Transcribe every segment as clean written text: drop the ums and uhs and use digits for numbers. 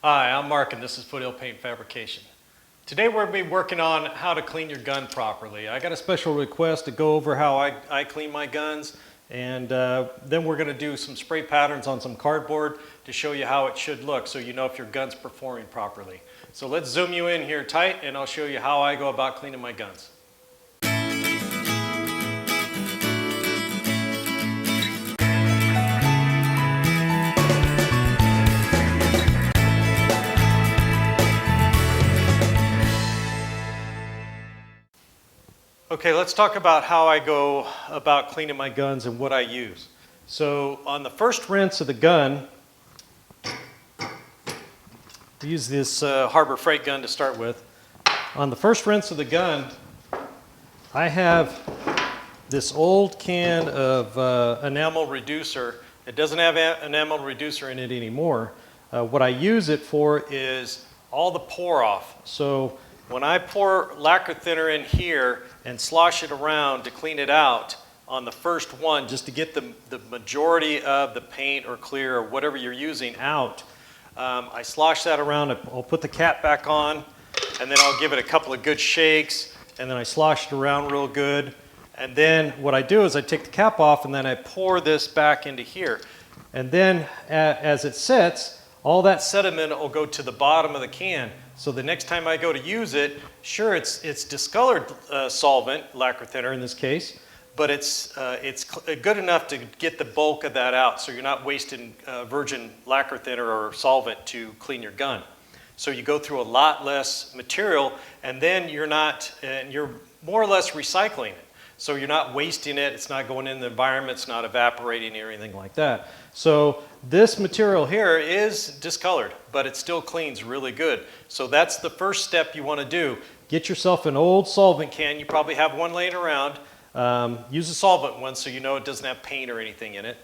Hi, I'm Mark and this is Foothill Paint Fabrication. Today we're going to be working on how to clean your gun properly. I got a special request to go over how I clean my guns, and then we're going to do some spray patterns on some cardboard to show you how it should look so you know if your gun's performing properly. So let's zoom you in here tight and I'll show you how I go about cleaning my guns. Okay, let's talk about how I go about cleaning my guns and what I use. So on the first rinse of the gun, I use this Harbor Freight gun to start with. On the first rinse of the gun, I have this old can of enamel reducer. It doesn't have enamel reducer in it anymore. What I use it for is all the pour off. So when I pour lacquer thinner in here and slosh it around to clean it out on the first one, just to get the majority of the paint or clear or whatever you're using out, I slosh that around. I'll put the cap back on, and then I'll give it a couple of good shakes, and then I slosh it around real good. And then what I do is I take the cap off, and then I pour this back into here. And then as it sets, all that sediment will go to the bottom of the can. So the next time I go to use it, sure, it's discolored solvent, lacquer thinner in this case, but it's good enough to get the bulk of that out, so you're not wasting virgin lacquer thinner or solvent to clean your gun. So you go through a lot less material, and then you're more or less recycling it. So you're not wasting it, it's not going in the environment, it's not evaporating or anything like that. So this material here is discolored, but it still cleans really good. So that's the first step you want to do. Get yourself an old solvent can. You probably have one laying around. Use a solvent one so you know it doesn't have paint or anything in it.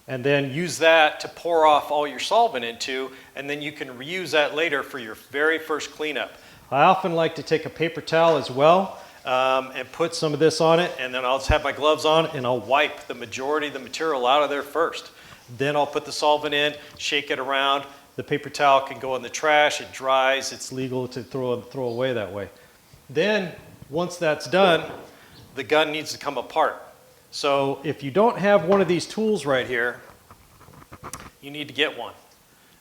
And then use that to pour off all your solvent into, and then you can reuse that later for your very first cleanup. I often like to take a paper towel as well. And put some of this on it, and then I'll just have my gloves on and I'll wipe the majority of the material out of there first. Then I'll put the solvent in, shake it around. The paper towel can go in the trash, it dries, it's legal to throw away that way. Then once that's done, the gun needs to come apart. So if you don't have one of these tools right here, you need to get one.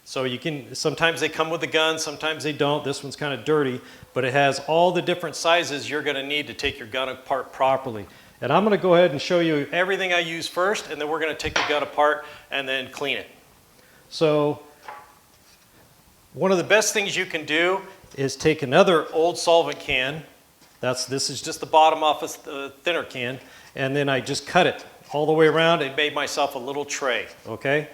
So you can, sometimes they come with the gun, sometimes they don't. This one's kind of dirty, but it has all the different sizes you're going to need to take your gun apart properly. And I'm going to go ahead and show you everything I use first, and then we're going to take the gun apart and then clean it. So one of the best things you can do is take another old solvent can. This is just the bottom off of the thinner can, and then I just cut it all the way around and made myself a little tray, okay?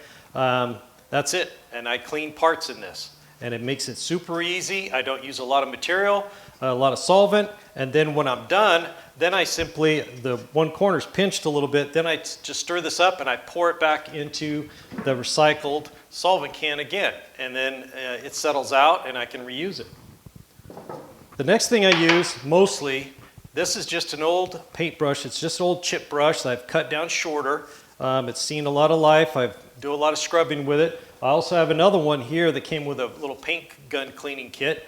That's it, and I clean parts in this. And it makes it super easy. I don't use a lot of material, a lot of solvent, and then when I'm done, then I simply, the one corner's pinched a little bit, then I just stir this up and I pour it back into the recycled solvent can again. And then it settles out and I can reuse it. The next thing I use, mostly, this is just an old paintbrush. It's just an old chip brush that I've cut down shorter. It's seen a lot of life. I do a lot of scrubbing with it. I also have another one here that came with a little paint gun cleaning kit.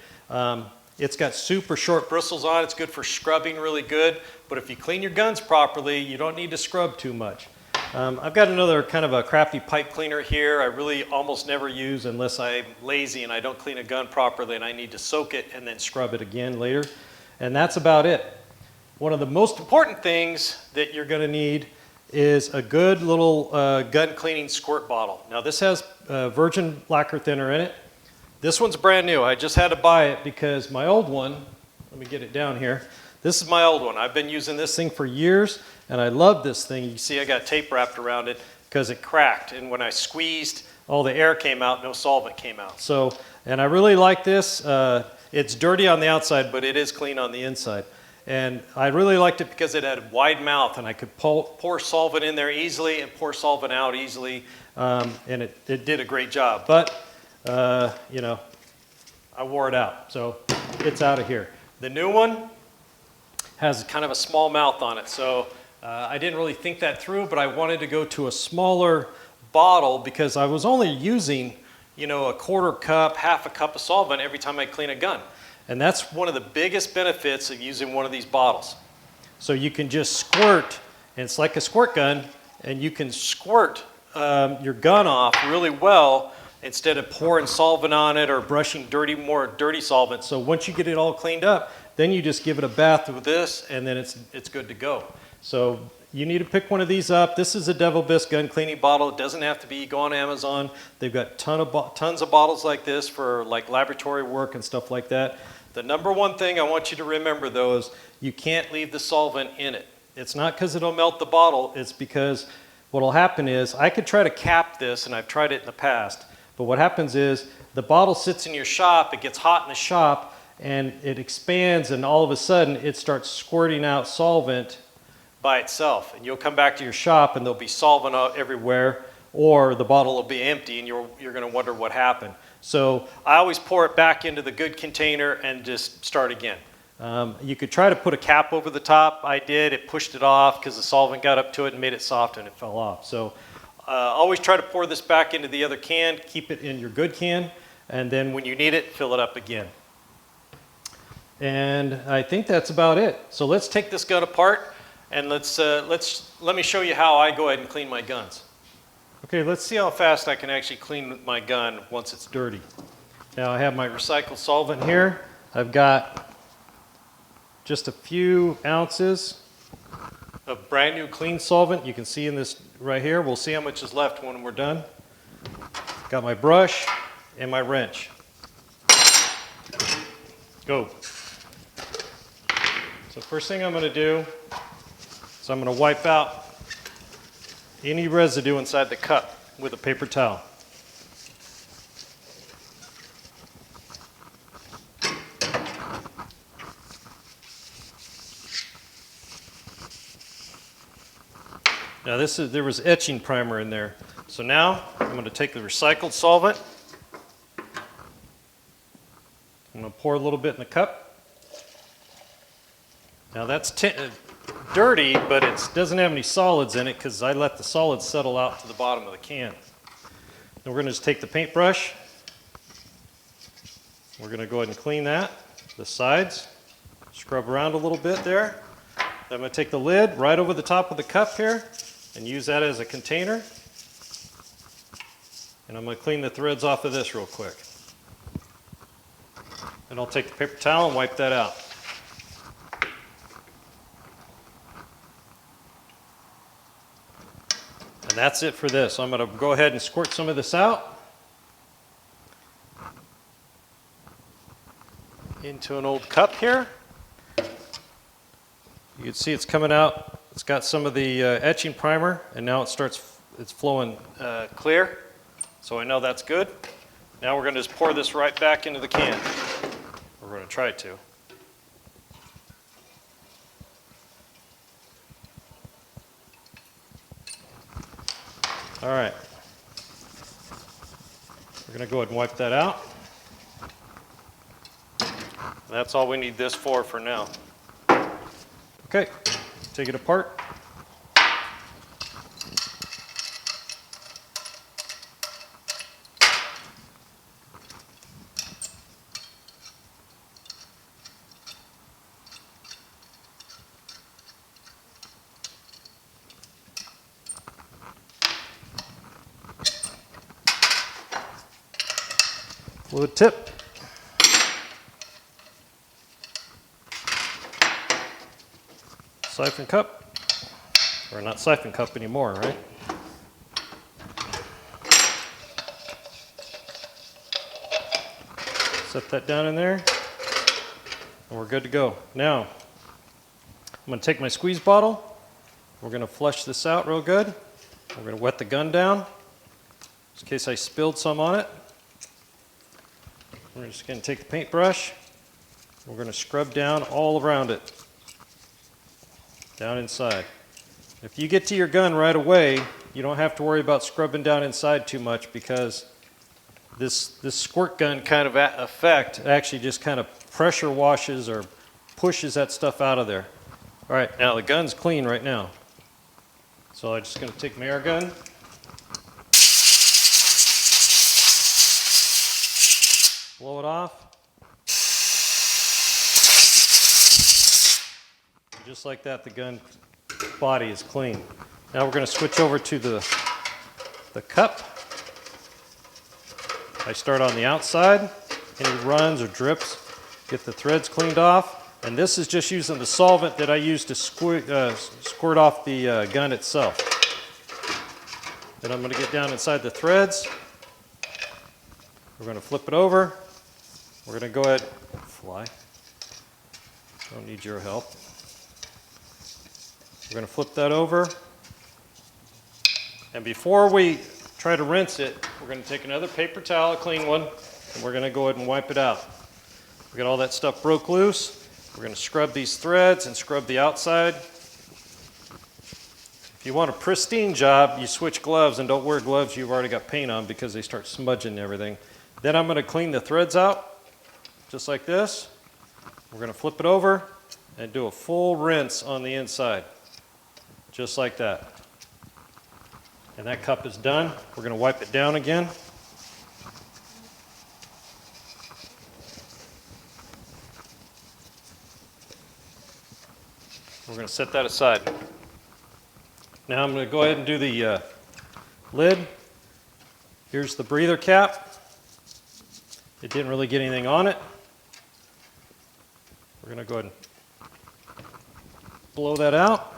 It's got super short bristles on it. It's good for scrubbing really good. But if you clean your guns properly, you don't need to scrub too much. I've got another kind of a crappy pipe cleaner here. I really almost never use unless I'm lazy and I don't clean a gun properly and I need to soak it and then scrub it again later. And that's about it. One of the most important things that you're going to need is a good little gun cleaning squirt bottle. Now this has virgin lacquer thinner in it. This one's brand new. I just had to buy it because my old one, let me get it down here. This is my old one. I've been using this thing for years and I love this thing. You see I got tape wrapped around it because it cracked, and when I squeezed, all the air came out, no solvent came out. So, and I really like this. It's dirty on the outside, but it is clean on the inside. And I really liked it because it had a wide mouth and I could pour solvent in there easily and pour solvent out easily, and it did a great job. But, you know, I wore it out, so it's out of here. The new one has kind of a small mouth on it, so I didn't really think that through, but I wanted to go to a smaller bottle because I was only using a quarter cup, half a cup of solvent every time I clean a gun. And that's one of the biggest benefits of using one of these bottles. So you can just squirt, and it's like a squirt gun, and you can squirt your gun off really well instead of pouring solvent on it or brushing more dirty solvent. So once you get it all cleaned up, then you just give it a bath with this, and then it's good to go. So you need to pick one of these up. This is a Devil Bisque gun cleaning bottle. It doesn't have to be. You go on Amazon. They've got tons of bottles like this for like laboratory work and stuff like that. The number one thing I want you to remember, though, is you can't leave the solvent in it. It's not because it'll melt the bottle. It's because what will happen is I could try to cap this, and I've tried it in the past. But what happens is the bottle sits in your shop, it gets hot in the shop, and it expands, and all of a sudden it starts squirting out solvent by itself. And you'll come back to your shop and there'll be solvent out everywhere, or the bottle will be empty and you're going to wonder what happened. So I always pour it back into the good container and just start again. You could try to put a cap over the top. I did. It pushed it off because the solvent got up to it and made it soft, and it fell off. So always try to pour this back into the other can, keep it in your good can, and then when you need it, fill it up again. And I think that's about it. So let's take this gun apart, and let me show you how I go ahead and clean my guns. Okay, let's see how fast I can actually clean my gun once it's dirty. Now I have my recycled solvent here. I've got just a few ounces of brand new clean solvent. You can see in this right here. We'll see how much is left when we're done. Got my brush and my wrench. Go. So first thing I'm going to do is I'm going to wipe out any residue inside the cup with a paper towel. Now there was etching primer in there. So now I'm going to take the recycled solvent. I'm going to pour a little bit in the cup. Now that's dirty, but it doesn't have any solids in it because I let the solids settle out to the bottom of the can. Now we're going to just take the paintbrush. We're going to go ahead and clean that, the sides, scrub around a little bit there. Then I'm going to take the lid right over the top of the cup here and use that as a container. And I'm going to clean the threads off of this real quick. And I'll take the paper towel and wipe that out. And that's it for this. I'm going to go ahead and squirt some of this out into an old cup here. You can see it's coming out. It's got some of the etching primer, and now it's flowing clear. So I know that's good. Now we're going to just pour this right back into the can. We're going to try to. All right. We're going to go ahead and wipe that out. That's all we need this for now. Okay, take it apart. Fluid tip. Siphon cup, or not siphon cup anymore, right? Set that down in there, and we're good to go. Now, I'm going to take my squeeze bottle. We're going to flush this out real good. We're going to wet the gun down, just in case I spilled some on it. We're just going to take the paintbrush. We're going to scrub down all around it. Down inside. If you get to your gun right away, you don't have to worry about scrubbing down inside too much because this squirt gun kind of effect actually just kind of pressure washes or pushes that stuff out of there. All right, now the gun's clean right now. So I'm just going to take my air gun. Blow it off. Just like that, the gun body is clean. Now we're going to switch over to the cup. I start on the outside. Any runs or drips, get the threads cleaned off. And this is just using the solvent that I use to squirt off the gun itself. Then I'm going to get down inside the threads. We're going to flip it over. We're going to go ahead, fly. Don't need your help. We're going to flip that over. And before we try to rinse it, we're going to take another paper towel, a clean one, and we're going to go ahead and wipe it out. We got all that stuff broke loose. We're going to scrub these threads and scrub the outside. If you want a pristine job, you switch gloves, and don't wear gloves you've already got paint on because they start smudging and everything. Then I'm going to clean the threads out, just like this. We're going to flip it over and do a full rinse on the inside, just like that. And that cup is done. We're going to wipe it down again. We're going to set that aside. Now I'm going to go ahead and do the lid. Here's the breather cap. It didn't really get anything on it. We're going to go ahead and blow that out.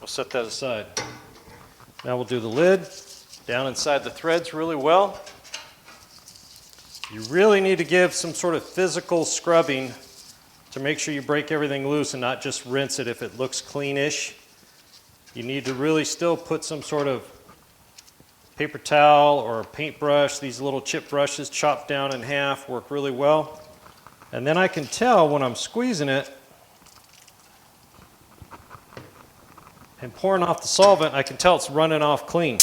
We'll set that aside. Now we'll do the lid down inside the threads really well. You really need to give some sort of physical scrubbing to make sure you break everything loose and not just rinse it if it looks cleanish. You need to really still put some sort of paper towel or a paintbrush. These little chip brushes chopped down in half work really well. And then I can tell when I'm squeezing it and pouring off the solvent, I can tell it's running off clean.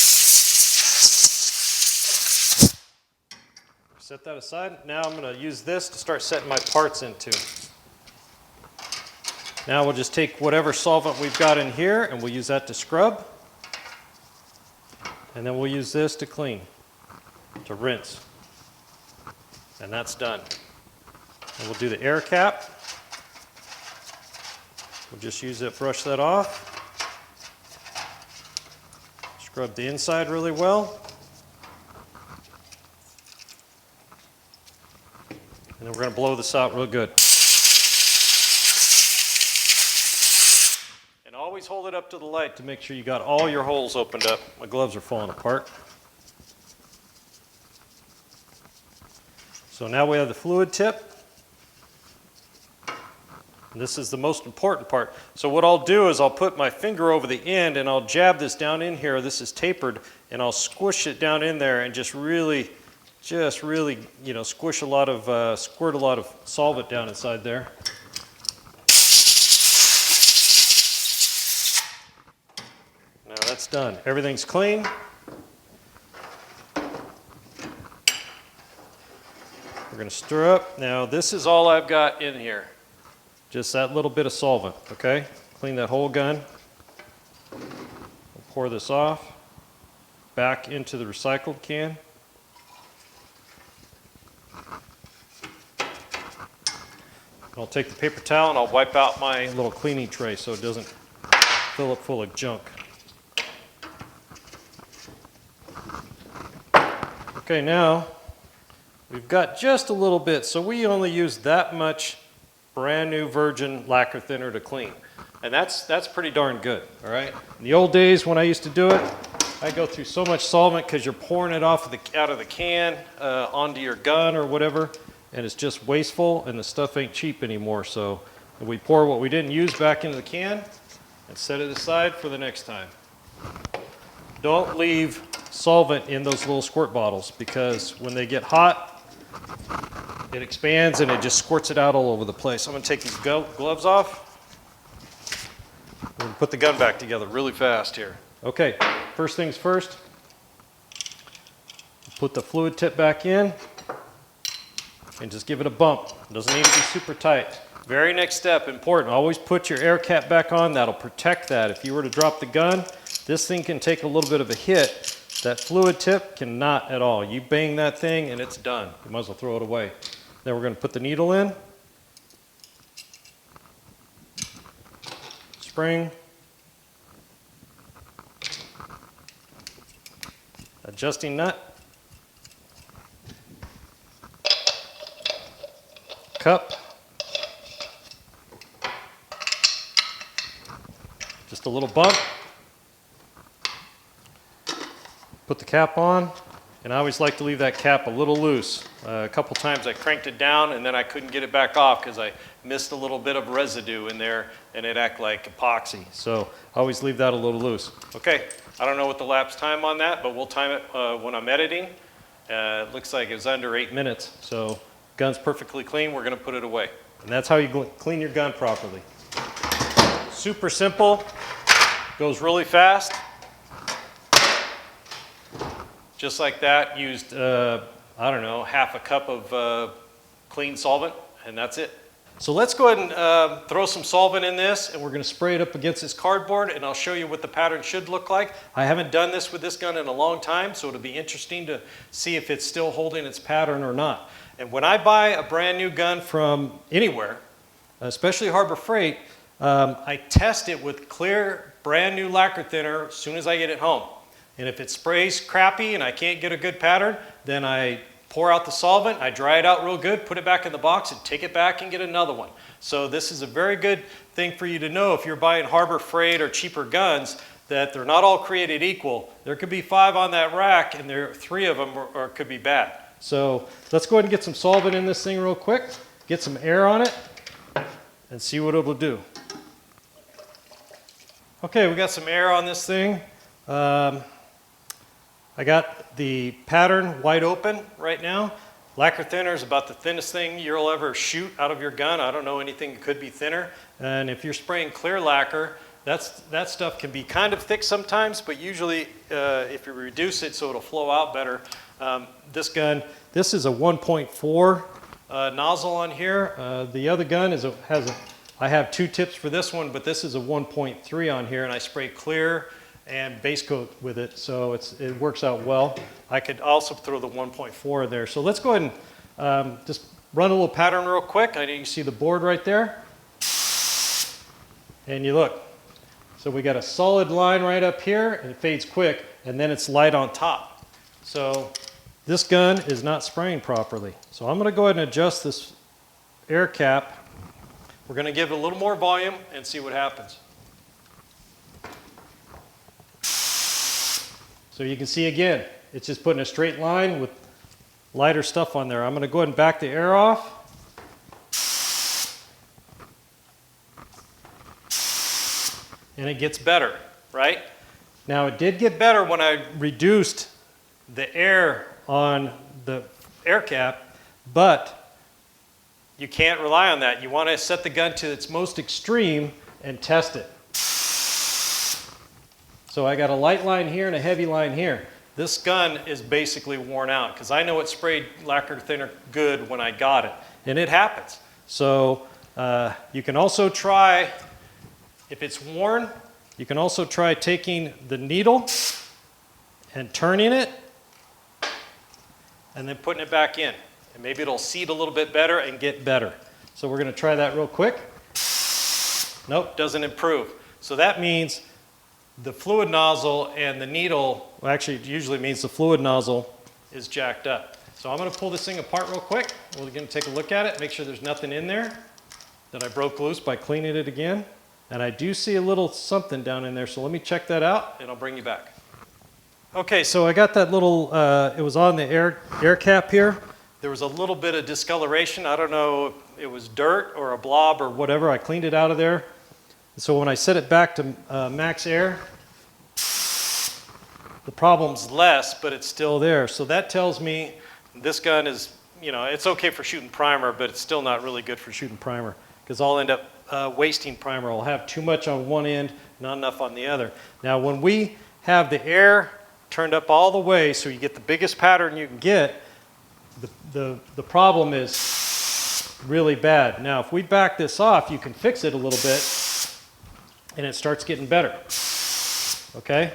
Set that aside. Now I'm going to use this to start setting my parts into. Now we'll just take whatever solvent we've got in here and we'll use that to scrub. And then we'll use this to clean, to rinse. And that's done. And we'll do the air cap. We'll just use it, brush that off. Scrub the inside really well. And then we're going to blow this out real good. And always hold it up to the light to make sure you got all your holes opened up. My gloves are falling apart. So now we have the fluid tip. And this is the most important part. So what I'll do is I'll put my finger over the end and I'll jab this down in here. This is tapered, and I'll squish it down in there and just really, you know, squirt a lot of solvent down inside there. Now that's done. Everything's clean. We're going to stir up. Now this is all I've got in here. Just that little bit of solvent, okay? Clean that whole gun. We'll pour this off, back into the recycled can. I'll take the paper towel and I'll wipe out my little cleaning tray so it doesn't fill up full of junk. Okay, now we've got just a little bit, so we only use that much brand new virgin lacquer thinner to clean. And that's pretty darn good, all right? In the old days when I used to do it, I go through so much solvent because you're pouring it out of the can onto your gun or whatever, and it's just wasteful, and the stuff ain't cheap anymore. So we pour what we didn't use back into the can and set it aside for the next time. Don't leave solvent in those little squirt bottles because when they get hot, it expands and it just squirts it out all over the place. I'm going to take these gloves off and put the gun back together really fast here. Okay, first things first, put the fluid tip back in and just give it a bump. It doesn't need to be super tight. Very next step, important, always put your air cap back on. That'll protect that. If you were to drop the gun, this thing can take a little bit of a hit That fluid tip cannot at all. You bang that thing and it's done. You might as well throw it away. Then we're going to put the needle in. Spring. Adjusting nut. Cup. Just a little bump. Put the cap on, and I always like to leave that cap a little loose. A couple times I cranked it down and then I couldn't get it back off because I missed a little bit of residue in there and it acted like epoxy. So I always leave that a little loose. Okay, I don't know what the lapse time on that, but we'll time it when I'm editing. It looks like it was under 8 minutes. So gun's perfectly clean, we're gonna put it away. And that's how you clean your gun properly. Super simple, goes really fast. Just like that, used, I don't know, half a cup of clean solvent, and that's it. So let's go ahead and throw some solvent in this, and we're going to spray it up against this cardboard, and I'll show you what the pattern should look like. I haven't done this with this gun in a long time, so it'll be interesting to see if it's still holding its pattern or not. And when I buy a brand new gun from anywhere, especially Harbor Freight, I test it with clear, brand new lacquer thinner as soon as I get it home. And if it sprays crappy and I can't get a good pattern, then I pour out the solvent, I dry it out real good, put it back in the box, and take it back and get another one. So this is a very good thing for you to know if you're buying Harbor Freight or cheaper guns, that they're not all created equal. There could be 5 on that rack, and 3 of them could be bad. So let's go ahead and get some solvent in this thing real quick, get some air on it, and see what it'll do. Okay, we got some air on this thing. I got the pattern wide open right now. Lacquer thinner is about the thinnest thing you'll ever shoot out of your gun. I don't know anything that could be thinner. And if you're spraying clear lacquer, that stuff can be kind of thick sometimes, but usually if you reduce it so it'll flow out better. This gun, this is a 1.4 nozzle on here. The other gun I have 2 tips for this one, but this is a 1.3 on here, and I spray clear and base coat with it, so it works out well. I could also throw the 1.4 in there. So let's go ahead and just run a little pattern real quick. I know you can see the board right there. And you look. So we got a solid line right up here, and it fades quick, and then it's light on top. So this gun is not spraying properly. So I'm gonna go ahead and adjust this air cap. We're gonna give it a little more volume and see what happens. So you can see again, it's just putting a straight line with lighter stuff on there. I'm going to go ahead and back the air off. And it gets better, right? Now it did get better when I reduced the air on the air cap, but you can't rely on that. You want to set the gun to its most extreme and test it. So I got a light line here and a heavy line here. This gun is basically worn out because I know it sprayed lacquer thinner good when I got it, and it happens. So you can also try, if it's worn, you can also try taking the needle and turning it and then putting it back in. And maybe it'll seat a little bit better and get better. So we're going to try that real quick. Nope, doesn't improve. So that means the fluid nozzle and the needle, well, actually it usually means the fluid nozzle is jacked up. So I'm going to pull this thing apart real quick. We're going to take a look at it, make sure there's nothing in there that I broke loose by cleaning it again. And I do see a little something down in there, so let me check that out and I'll bring you back. Okay, so I got that little, it was on the air cap here. There was a little bit of discoloration. I don't know if it was dirt or a blob or whatever. I cleaned it out of there. So when I set it back to max air, the problem's less, but it's still there. So that tells me this gun is, you know, it's okay for shooting primer, but it's still not really good for shooting primer because I'll end up wasting primer. I'll have too much on one end, not enough on the other. Now when we have the air turned up all the way so you get the biggest pattern you can get, the problem is really bad. Now if we back this off, you can fix it a little bit and it starts getting better, okay?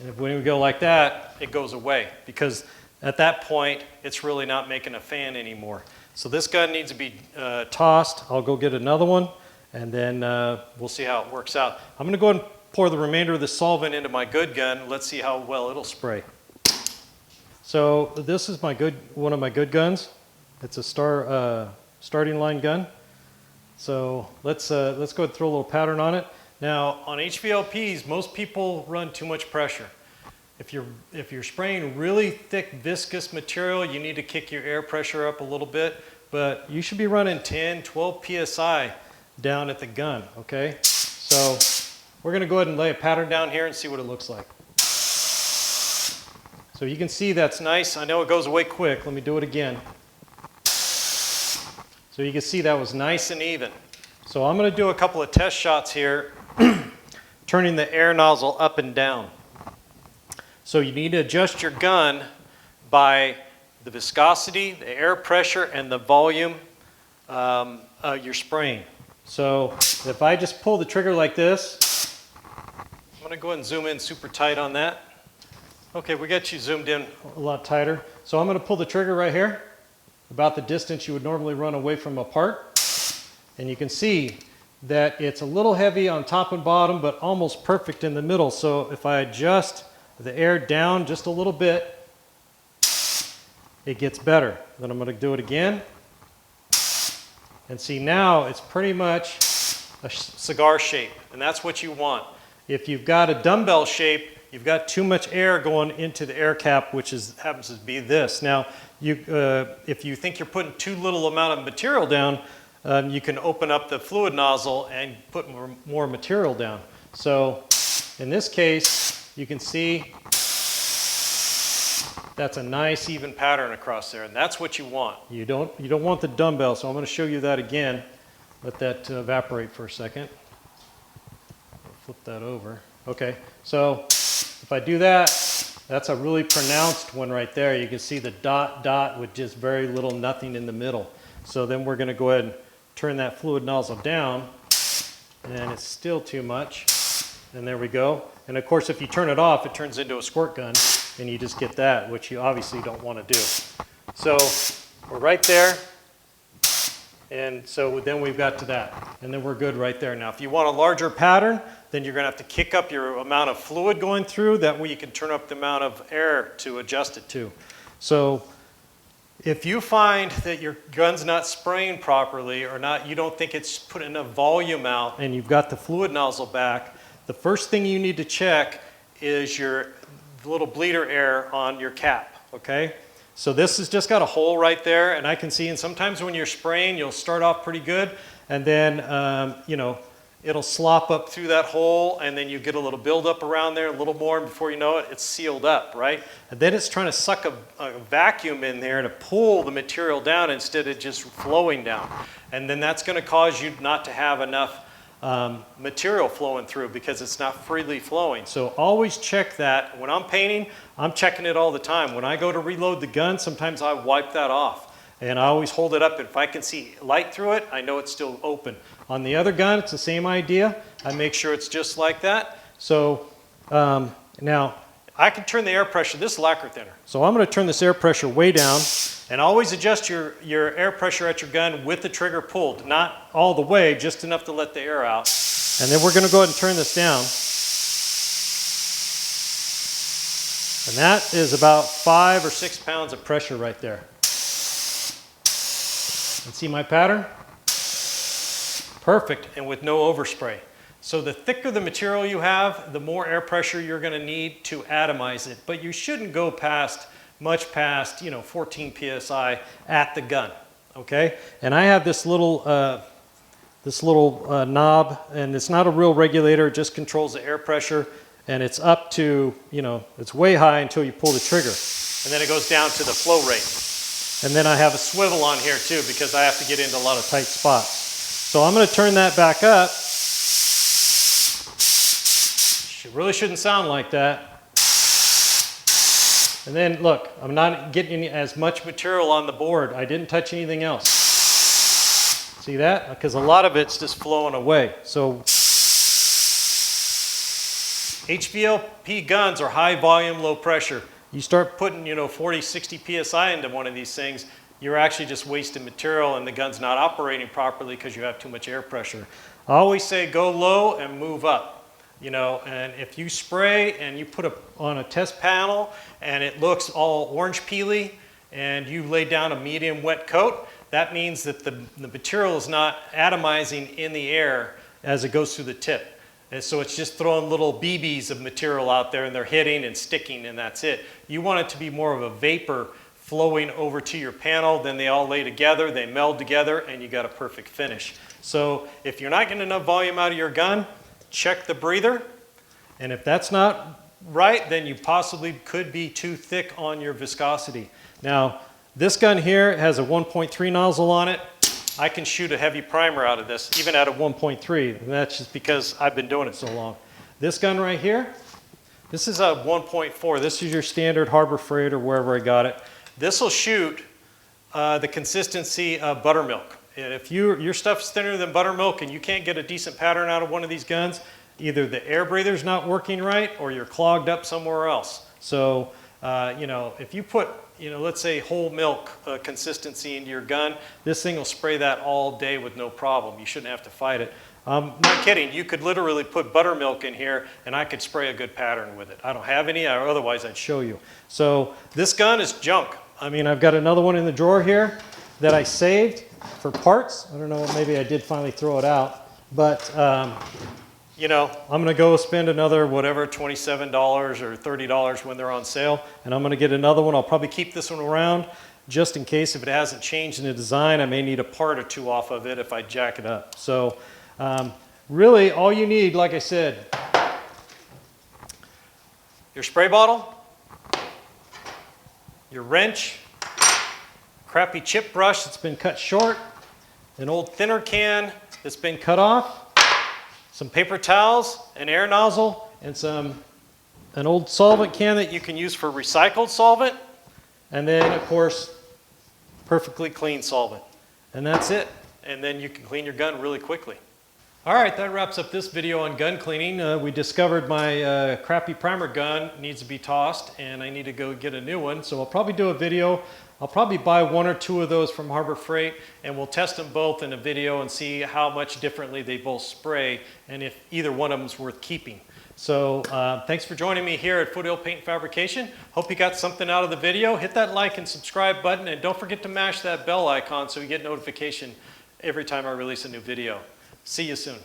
And when we go like that, it goes away because at that point, it's really not making a fan anymore. So this gun needs to be tossed. I'll go get another one, and then we'll see how it works out. I'm going to go ahead and pour the remainder of the solvent into my good gun. Let's see how well it'll spray. So this is one of my good guns. It's a starting line gun. So let's go ahead and throw a little pattern on it. Now on HVLPs, most people run too much pressure. If you're spraying really thick viscous material, you need to kick your air pressure up a little bit, but you should be running 10, 12 PSI down at the gun, okay? So we're gonna go ahead and lay a pattern down here and see what it looks like. So you can see that's nice. I know it goes away quick. Let me do it again. So you can see that was nice and even. So I'm gonna do a couple of test shots here, turning the air nozzle up and down. So you need to adjust your gun by the viscosity, the air pressure, and the volume you're spraying. So if I just pull the trigger like this, I'm going to go ahead and zoom in super tight on that. Okay, we got you zoomed in a lot tighter. So I'm going to pull the trigger right here, about the distance you would normally run away from a part. And you can see that it's a little heavy on top and bottom, but almost perfect in the middle. So if I adjust the air down just a little bit, it gets better. Then I'm going to do it again. And see, now it's pretty much a cigar shape, and that's what you want. If you've got a dumbbell shape, you've got too much air going into the air cap, which happens to be this. Now, if you think you're putting too little amount of material down, you can open up the fluid nozzle and put more material down. So in this case, you can see that's a nice even pattern across there, and that's what you want. You don't want the dumbbell, so I'm going to show you that again. Let that evaporate for a second. I'll flip that over. Okay, so if I do that, that's a really pronounced one right there. You can see the dot with just very little, nothing in the middle. So then we're going to go ahead and turn that fluid nozzle down, and it's still too much. And there we go. And of course, if you turn it off, it turns into a squirt gun, and you just get that, which you obviously don't want to do. So we're right there, and so then we've got to that, and then we're good right there. Now, if you want a larger pattern, then you're going to have to kick up your amount of fluid going through. That way you can turn up the amount of air to adjust it to. So if you find that your gun's not spraying properly, or you don't think it's putting enough volume out, and you've got the fluid nozzle back, the first thing you need to check is your little bleeder air on your cap, okay? So this has just got a hole right there, and I can see, and sometimes when you're spraying, you'll start off pretty good, and then, it'll slop up through that hole, and then you get a little buildup around there, a little more, and before you know it, it's sealed up, right? And then it's trying to suck a vacuum in there to pull the material down instead of just flowing down. And then that's gonna cause you not to have enough material flowing through because it's not freely flowing. So always check that. When I'm painting, I'm checking it all the time. When I go to reload the gun, sometimes I wipe that off. And I always hold it up. If I can see light through it, I know it's still open. On the other gun, it's the same idea. I make sure it's just like that. So now, I can turn the air pressure. This is lacquer thinner. So I'm going to turn this air pressure way down. And always adjust your air pressure at your gun with the trigger pulled. Not all the way, just enough to let the air out. And then we're going to go ahead and turn this down. And that is about 5 or 6 pounds of pressure right there. And see my pattern? Perfect, and with no overspray. So the thicker the material you have, the more air pressure you're going to need to atomize it. But you shouldn't go much past 14 psi at the gun, okay? And I have this little knob, and it's not a real regulator. It just controls the air pressure, and it's up to, it's way high until you pull the trigger. And then it goes down to the flow rate. And then I have a swivel on here too because I have to get into a lot of tight spots. So I'm going to turn that back up. It really shouldn't sound like that. And then look, I'm not getting as much material on the board. I didn't touch anything else. See that? Because a lot of it's just flowing away. So HVLP guns are high volume, low pressure. You start putting, 40, 60 PSI into one of these things, you're actually just wasting material and the gun's not operating properly because you have too much air pressure. I always say go low and move up, and if you spray and you put it on a test panel and it looks all orange peely and you lay down a medium wet coat, that means that the material is not atomizing in the air as it goes through the tip. And so it's just throwing little BBs of material out there and they're hitting and sticking and that's it. You want it to be more of a vapor flowing over to your panel, then they all lay together, they meld together, and you got a perfect finish. So if you're not getting enough volume out of your gun, check the breather, and if that's not right, then you possibly could be too thick on your viscosity. Now, this gun here has a 1.3 nozzle on it. I can shoot a heavy primer out of this, even at a 1.3, and that's just because I've been doing it so long. This gun right here, this is a 1.4. This is your standard Harbor Freight or wherever I got it. This will shoot the consistency of buttermilk. And if your stuff's thinner than buttermilk and you can't get a decent pattern out of one of these guns, either the air breather's not working right or you're clogged up somewhere else. So, if you put, let's say whole milk consistency into your gun, this thing will spray that all day with no problem. You shouldn't have to fight it. Not kidding, you could literally put buttermilk in here and I could spray a good pattern with it. I don't have any, or otherwise I'd show you. So this gun is junk. I've got another one in the drawer here that I saved for parts. I don't know, maybe I did finally throw it out, but I'm gonna go spend another whatever, $27 or $30 when they're on sale, and I'm gonna get another one. I'll probably keep this one around just in case if it hasn't changed in the design. I may need a part or two off of it if I jack it up. So really all you need, like I said, your spray bottle, your wrench, crappy chip brush that's been cut short, an old thinner can that's been cut off, some paper towels, an air nozzle, and an old solvent can that you can use for recycled solvent, and then of course perfectly clean solvent. And that's it. And then you can clean your gun really quickly. All right, that wraps up this video on gun cleaning. We discovered my crappy primer gun needs to be tossed and I need to go get a new one. So I'll probably do a video. I'll probably buy one or two of those from Harbor Freight and we'll test them both in a video and see how much differently they both spray and if either one of them is worth keeping. So thanks for joining me here at Foothill Paint Fabrication. Hope you got something out of the video. Hit that like and subscribe button and don't forget to mash that bell icon so you get notification every time I release a new video. See you soon.